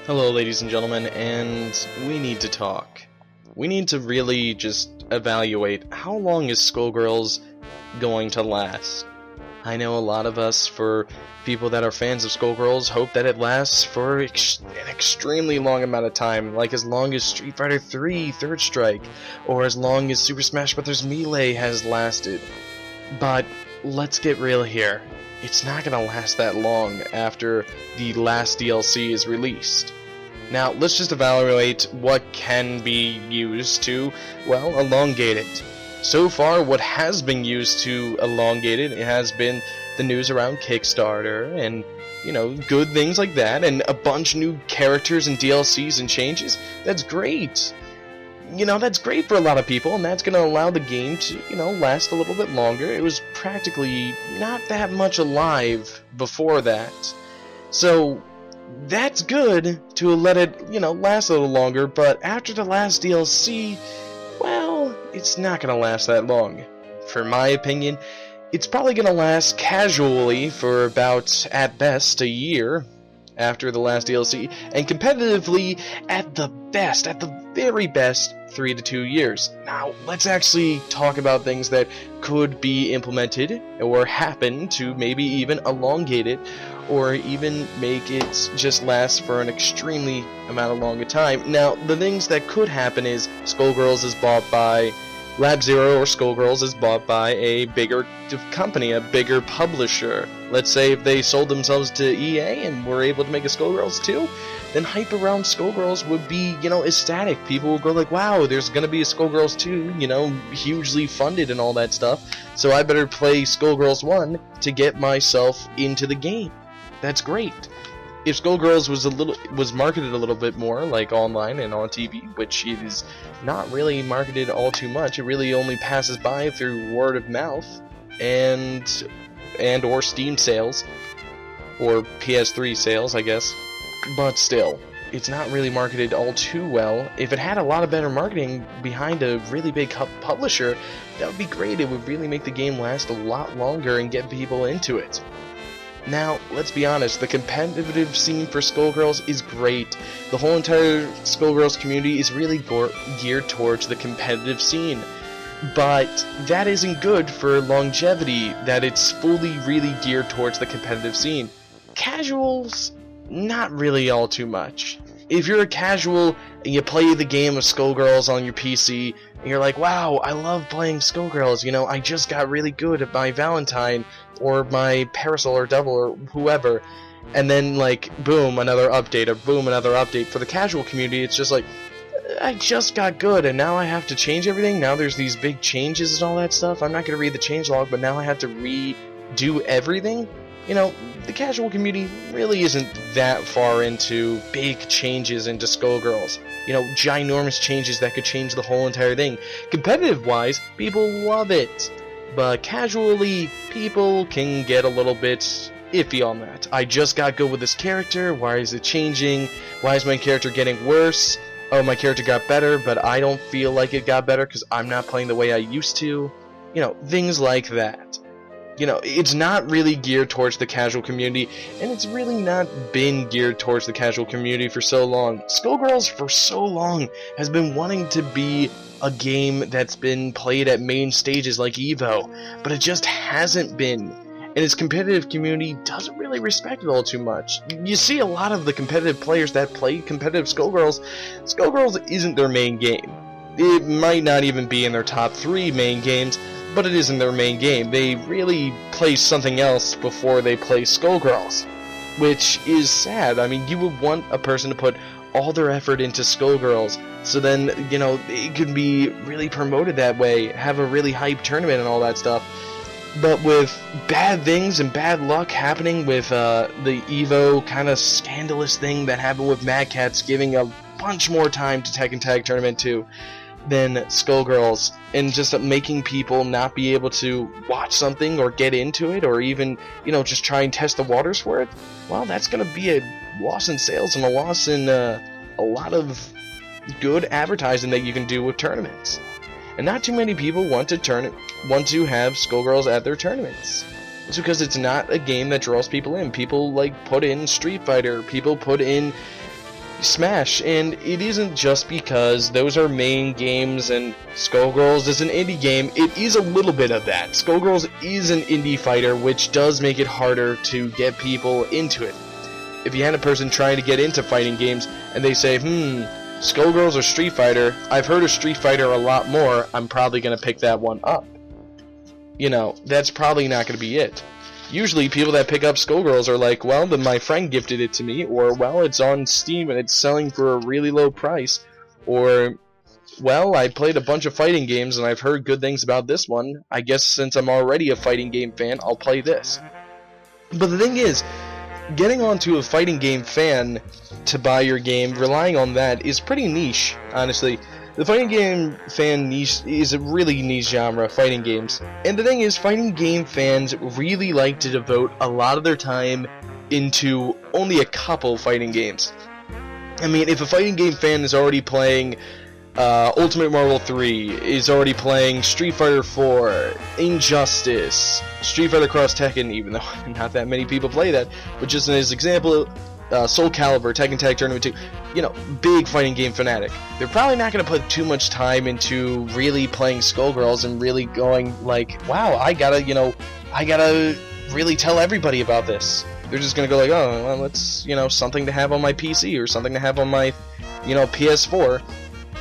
Hello, ladies and gentlemen, and we need to talk. We need to really just evaluate how long is Skullgirls going to last. I know a lot of us, for people that are fans of Skullgirls, hope that it lasts for an extremely long amount of time, like as long as Street Fighter 3 Third Strike, or as long as Super Smash Bros. Melee has lasted. But let's get real here. It's not going to last that long after the last DLC is released. Now, let's just evaluate what can be used to, well, elongate it. So far, what has been used to elongate it has been the news around Kickstarter and, you know, good things like that, and a bunch of new characters and DLCs and changes. That's great. You know, that's great for a lot of people, and that's going to allow the game to, you know, last a little bit longer. It was practically not that much alive before that. So that's good to let it, you know, last a little longer, but after the last DLC, well, it's not going to last that long. For my opinion, it's probably going to last casually for about, at best, a year after the last DLC, and competitively, at the very best, 3 to 2 years. Now, let's actually talk about things that could be implemented or happen to maybe even elongate it, or even make it just last for an extremely amount of longer time. Now, the things that could happen is Skullgirls is bought by Lab Zero, or Skullgirls is bought by a bigger company, a bigger publisher. Let's say if they sold themselves to EA and were able to make a Skullgirls 2, then hype around Skullgirls would be, you know, ecstatic. People would go like, wow, there's gonna be a Skullgirls 2, you know, hugely funded and all that stuff, so I better play Skullgirls 1 to get myself into the game. That's great. If Skullgirls was marketed a little bit more, like online and on TV, which it is not really marketed all too much, it really only passes by through word of mouth and or Steam sales, or PS3 sales, I guess. But still, it's not really marketed all too well. If it had a lot of better marketing behind a really big publisher, that would be great. It would really make the game last a lot longer and get people into it. Now, let's be honest, the competitive scene for Skullgirls is great. The whole entire Skullgirls community is really geared towards the competitive scene. But that isn't good for longevity, that it's fully really geared towards the competitive scene. Casuals, not really all too much. If you're a casual and you play the game of Skullgirls on your PC, and you're like, wow, I love playing Skullgirls, you know, I just got really good at my Valentine, or my Parasol or Devil, or whoever, and then, like, boom, another update, or boom, another update. For the casual community, it's just like, I just got good, and now I have to change everything. Now there's these big changes and all that stuff. I'm not going to read the changelog, but now I have to redo everything. You know, the casual community really isn't that far into big changes into Skullgirls. You know, ginormous changes that could change the whole entire thing. Competitive-wise, people love it. But casually, people can get a little bit iffy on that. I just got good with this character. Why is it changing? Why is my character getting worse? Oh, my character got better, but I don't feel like it got better because I'm not playing the way I used to. You know, things like that. You know, it's not really geared towards the casual community, and it's really not been geared towards the casual community for so long. Skullgirls, for so long, has been wanting to be a game that's been played at main stages like EVO, but it just hasn't been. And its competitive community doesn't really respect it all too much. You see a lot of the competitive players that play competitive Skullgirls. Skullgirls isn't their main game. It might not even be in their top 3 main games, but it isn't their main game. They really play something else before they play Skullgirls, which is sad. I mean, you would want a person to put all their effort into Skullgirls, so then, you know, it could be really promoted that way, have a really hype tournament and all that stuff. But with bad things and bad luck happening with the EVO kind of scandalous thing that happened with Mad Catz giving a bunch more time to Tekken Tag Tournament 2 than Skullgirls, and just making people not be able to watch something or get into it, or even, you know, just try and test the waters for it, well, that's going to be a loss in sales and a loss in a lot of good advertising that you can do with tournaments. And not too many people want to have Skullgirls at their tournaments. It's because it's not a game that draws people in. People like put in Street Fighter, people put in Smash, and it isn't just because those are main games and Skullgirls is an indie game. It is a little bit of that. Skullgirls is an indie fighter, which does make it harder to get people into it. If you had a person trying to get into fighting games and they say, Skullgirls or Street Fighter, I've heard of Street Fighter a lot more, I'm probably going to pick that one up. You know, that's probably not going to be it. Usually people that pick up Skullgirls are like, well, then my friend gifted it to me, or, well, it's on Steam and it's selling for a really low price, or, well, I played a bunch of fighting games and I've heard good things about this one. I guess since I'm already a fighting game fan, I'll play this. But the thing is, getting onto a fighting game fan to buy your game, relying on that, is pretty niche, honestly. The fighting game fan niche is a really niche genre, fighting games. And the thing is, fighting game fans really like to devote a lot of their time into only a couple fighting games. I mean, if a fighting game fan is already playing Ultimate Marvel 3, is already playing Street Fighter 4, Injustice, Street Fighter Cross Tekken, even though not that many people play that, but just as an example, Soul Calibur, Tekken Tag Tournament 2, you know, big fighting game fanatic. They're probably not going to put too much time into really playing Skullgirls and really going like, wow, I gotta really tell everybody about this. They're just going to go like, oh, well, it's, you know, something to have on my PC or something to have on my, you know, PS4.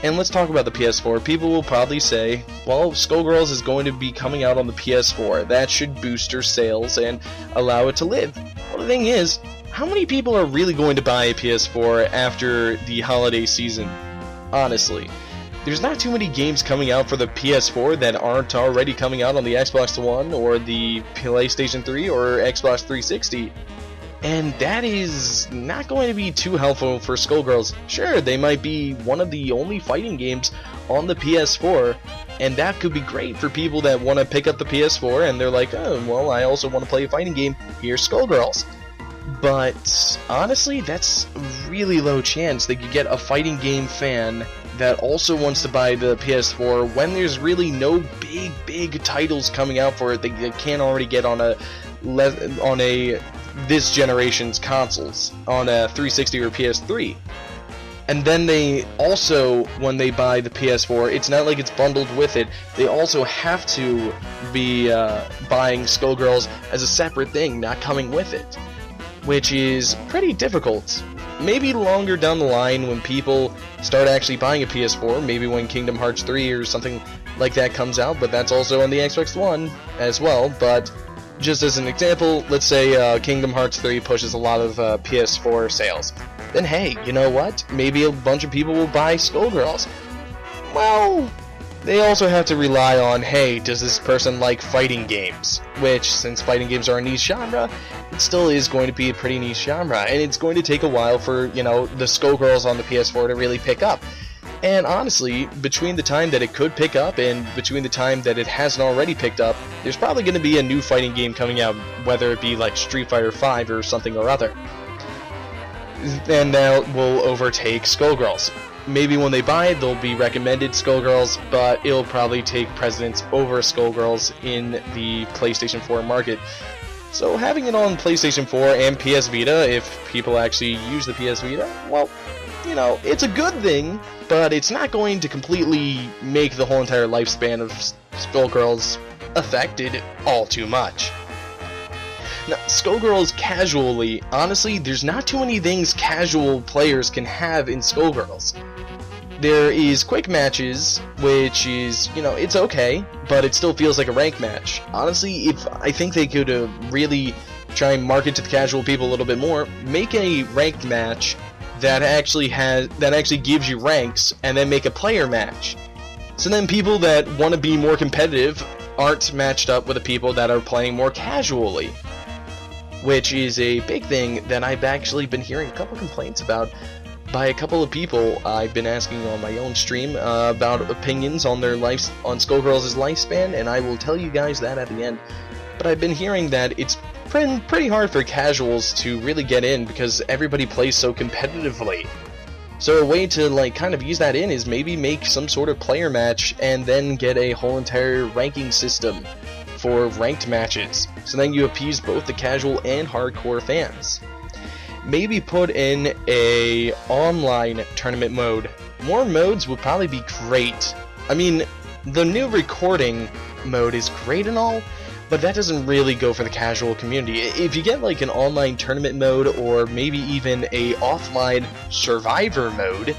And let's talk about the PS4. People will probably say, well, Skullgirls is going to be coming out on the PS4. That should boost their sales and allow it to live. Well, the thing is, how many people are really going to buy a PS4 after the holiday season? Honestly. There's not too many games coming out for the PS4 that aren't already coming out on the Xbox One or the PlayStation 3 or Xbox 360. And that is not going to be too helpful for Skullgirls. Sure, they might be one of the only fighting games on the PS4, and that could be great for people that want to pick up the PS4 and they're like, oh, well, I also want to play a fighting game, here's Skullgirls. But honestly, that's a really low chance that you get a fighting game fan that also wants to buy the PS4 when there's really no big titles coming out for it that you can't already get on this generation's consoles, on a 360 or PS3. And then they also, when they buy the PS4, it's not like it's bundled with it, they also have to be buying Skullgirls as a separate thing, not coming with it, which is pretty difficult. Maybe longer down the line when people start actually buying a PS4, maybe when Kingdom Hearts 3 or something like that comes out, but that's also on the Xbox One as well. But just as an example, let's say Kingdom Hearts 3 pushes a lot of PS4 sales. Then hey, you know what? Maybe a bunch of people will buy Skullgirls. Well, they also have to rely on, hey, does this person like fighting games? Which, since fighting games are a niche genre, it still is going to be a pretty niche genre, and it's going to take a while for, you know, the Skullgirls on the PS4 to really pick up. And honestly, between the time that it could pick up and between the time that it hasn't already picked up, there's probably going to be a new fighting game coming out, whether it be like Street Fighter 5 or something or other. And that will overtake Skullgirls. Maybe when they buy it, they'll be recommended Skullgirls, but it'll probably take precedence over Skullgirls in the PlayStation 4 market. So having it on PlayStation 4 and PS Vita, if people actually use the PS Vita, well, you know, it's a good thing, but it's not going to completely make the whole entire lifespan of Skullgirls affected all too much. Now, Skullgirls casually, honestly, there's not too many things casual players can have in Skullgirls. There is quick matches, which is, you know, it's okay, but it still feels like a rank match. Honestly, I think they could really try and market to the casual people a little bit more, make a ranked match that actually gives you ranks, and then make a player match. So then people that want to be more competitive aren't matched up with the people that are playing more casually. Which is a big thing that I've actually been hearing a couple complaints about by a couple of people. I've been asking on my own stream about opinions on their on Skullgirls' lifespan, and I will tell you guys that at the end. But I've been hearing that it's pretty hard for casuals to really get in because everybody plays so competitively. So a way to like kind of ease that in is maybe make some sort of player match and then get a whole entire ranking system for ranked matches. So then you appease both the casual and hardcore fans. maybe put in a online tournament mode. More modes would probably be great. I mean, the new recording mode is great and all, but that doesn't really go for the casual community. If you get like an online tournament mode, or maybe even a offline survivor mode,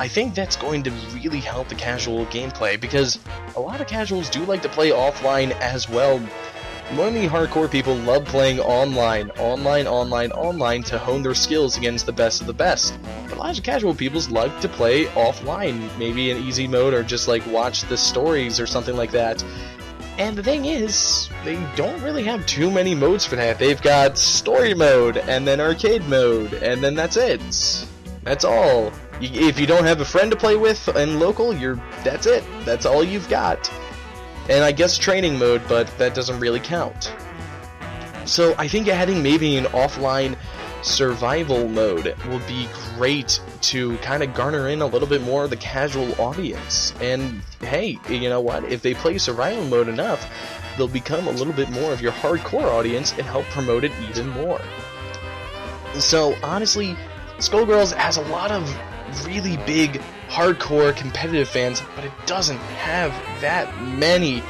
I think that's going to really help the casual gameplay, because a lot of casuals do like to play offline as well. Many hardcore people love playing online to hone their skills against the best of the best. But a lot of casual people like to play offline, maybe in easy mode, or just like watch the stories or something like that. And the thing is, they don't really have too many modes for that. They've got story mode, and then arcade mode, and then that's it. That's all. If you don't have a friend to play with and local, that's it. That's all you've got. And I guess training mode, but that doesn't really count. So I think adding maybe an offline survival mode would be great to kind of garner in a little bit more of the casual audience. And hey, you know what? If they play survival mode enough, they'll become a little bit more of your hardcore audience and help promote it even more. So honestly, Skullgirls has a lot of really big hardcore competitive fans, but it doesn't have that many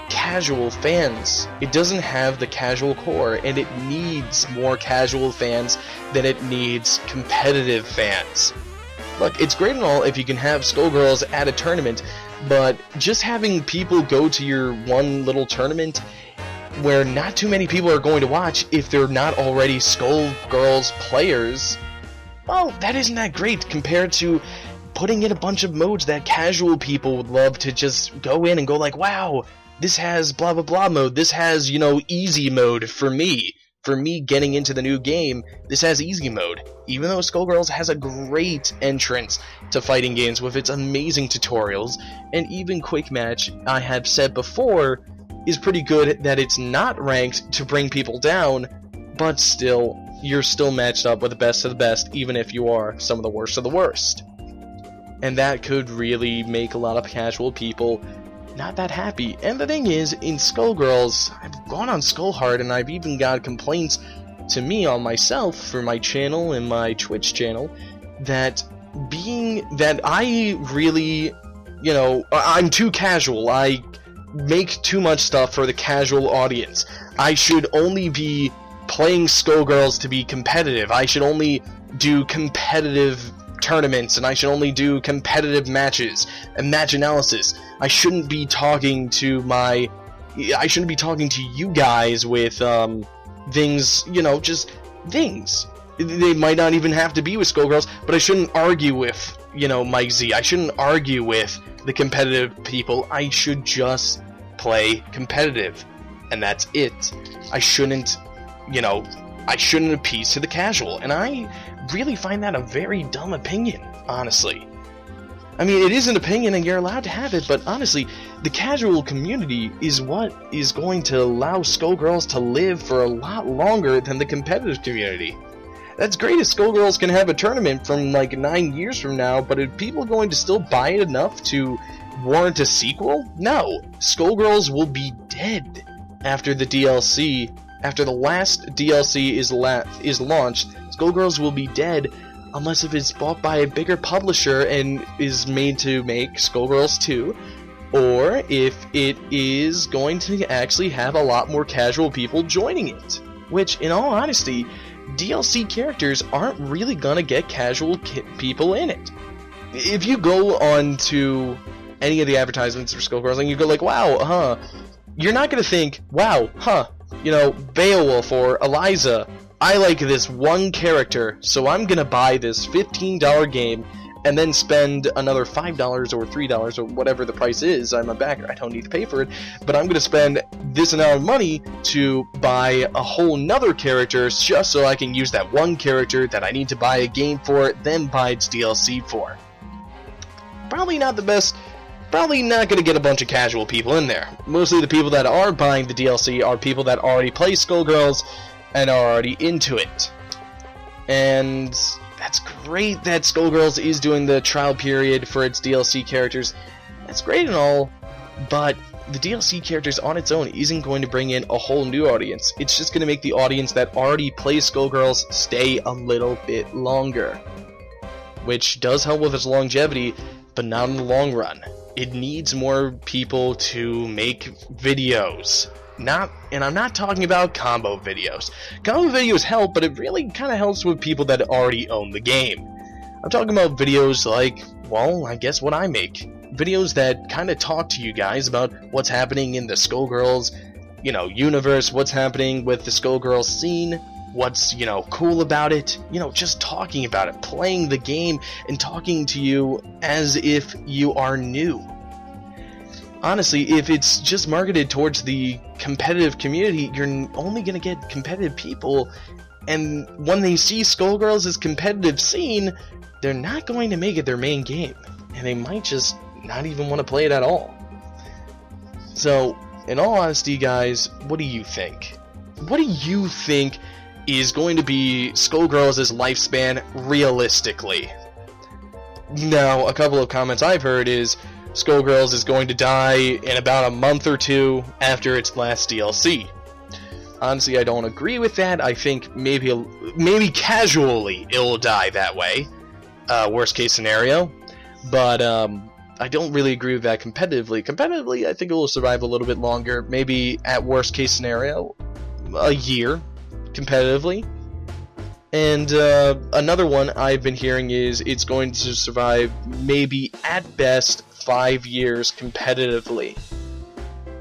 casual fans. It doesn't have the casual core, and it needs more casual fans than it needs competitive fans. Look, it's great and all if you can have Skullgirls at a tournament, but just having people go to your one little tournament where not too many people are going to watch if they're not already Skullgirls players, well, that isn't that great compared to putting in a bunch of modes that casual people would love to just go in and go like, wow, this has blah blah blah mode, this has, you know, easy mode for me. For me getting into the new game, this has easy mode. Even though Skullgirls has a great entrance to fighting games with its amazing tutorials, and even Quick Match, I have said before, is pretty good that it's not ranked to bring people down, but still, you're still matched up with the best of the best, even if you are some of the worst of the worst. And that could really make a lot of casual people not that happy. And the thing is, in Skullgirls, I've gone on Skullhard and I've even got complaints to me on myself for my channel and my Twitch channel that I really, you know, I'm too casual. I make too much stuff for the casual audience. I should only be playing Skullgirls to be competitive. I should only do competitive tournaments, and I should only do competitive matches and match analysis. I shouldn't be talking to you guys with things, you know, just things. They might not even have to be with Skullgirls, but I shouldn't argue with, you know, Mike Z. I shouldn't argue with the competitive people. I should just play competitive, and that's it. I shouldn't, you know, I shouldn't appease to the casual, and I really find that a very dumb opinion, honestly. I mean, it is an opinion and you're allowed to have it, but honestly, the casual community is what is going to allow Skullgirls to live for a lot longer than the competitive community. That's great if Skullgirls can have a tournament from like 9 years from now, but are people going to still buy it enough to warrant a sequel? No. Skullgirls will be dead after the DLC. After the last DLC is launched, Skullgirls will be dead unless if it's bought by a bigger publisher and is made to make Skullgirls 2, or if it is going to actually have a lot more casual people joining it. Which, in all honesty, DLC characters aren't really gonna get casual people in it. If you go on to any of the advertisements for Skullgirls and you go like, wow, huh, you're not gonna think, wow, huh, you know, Beowulf or Eliza, I like this one character, so I'm gonna buy this $15 game and then spend another $5 or $3 or whatever the price is. I'm a backer, I don't need to pay for it, but I'm gonna spend this amount of money to buy a whole nother character just so I can use that one character that I need to buy a game for, then buy its DLC for. Probably not the best. Probably not going to get a bunch of casual people in there. Mostly the people that are buying the DLC are people that already play Skullgirls and are already into it. And that's great that Skullgirls is doing the trial period for its DLC characters. That's great and all, but the DLC characters on its own isn't going to bring in a whole new audience. It's just going to make the audience that already plays Skullgirls stay a little bit longer, which does help with its longevity, but not in the long run. It needs more people to make videos. And I'm not talking about combo videos. Combo videos help, but it really kind of helps with people that already own the game. I'm talking about videos like, well, I guess what I make. Videos that kind of talk to you guys about what's happening in the Skullgirls, universe, what's happening with the Skullgirls scene, what's, cool about it, just talking about it, playing the game, and talking to you as if you are new. Honestly, if it's just marketed towards the competitive community, you're only going to get competitive people, and when they see Skullgirls' competitive scene, they're not going to make it their main game, and they might just not even want to play it at all. So, in all honesty, guys, what do you think? What do you think is going to be Skullgirls' lifespan realistically? Now, a couple of comments I've heard is Skullgirls is going to die in about a month or two after its last DLC. Honestly, I don't agree with that. I think maybe casually it'll die that way. Worst case scenario. But I don't really agree with that competitively. Competitively, I think it will survive a little bit longer. Maybe at worst case scenario, a year competitively. And another one I've been hearing is it's going to survive maybe at best 5 years competitively.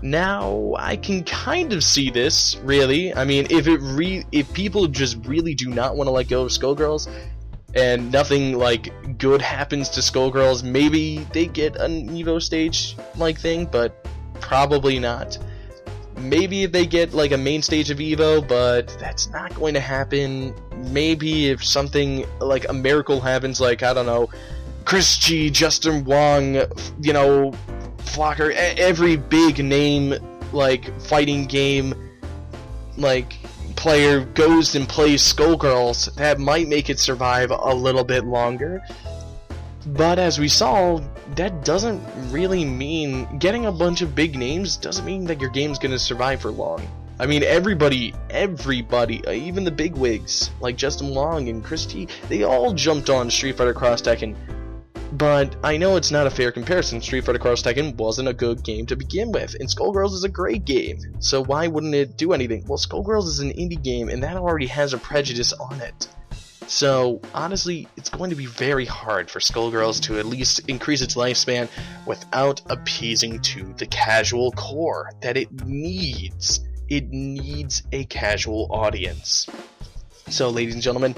Now, I can kind of see this, really. I mean, if people just really do not want to let go of Skullgirls, and nothing like good happens to Skullgirls, maybe they get an Evo stage like thing, but probably not. Maybe if they get like a main stage of Evo, but that's not going to happen. Maybe if something like a miracle happens, like, I don't know, Chris G, Justin Wong, Flocker, every big name like fighting game like player goes and plays Skullgirls, that might make it survive a little bit longer. But as we saw, that doesn't really mean getting a bunch of big names doesn't mean that your game's gonna survive for long. I mean, everybody, even the bigwigs like Justin Long and Chris T, they all jumped on Street Fighter Cross Tekken. But I know it's not a fair comparison. Street Fighter Cross Tekken wasn't a good game to begin with, and Skullgirls is a great game, so why wouldn't it do anything? Well, Skullgirls is an indie game, and that already has a prejudice on it. So, honestly, it's going to be very hard for Skullgirls to at least increase its lifespan without appeasing to the casual core that it needs. It needs a casual audience. So, ladies and gentlemen,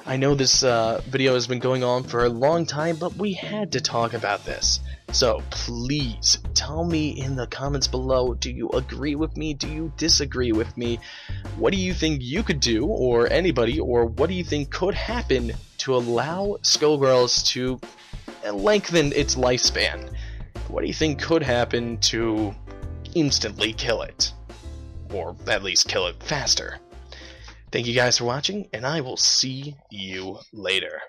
I know this video has been going on for a long time, but we had to talk about this. So please tell me in the comments below, do you agree with me? Do you disagree with me? What do you think you could do, or anybody, or what do you think could happen to allow Skullgirls to lengthen its lifespan? What do you think could happen to instantly kill it? Or at least kill it faster? Thank you guys for watching, and I will see you later.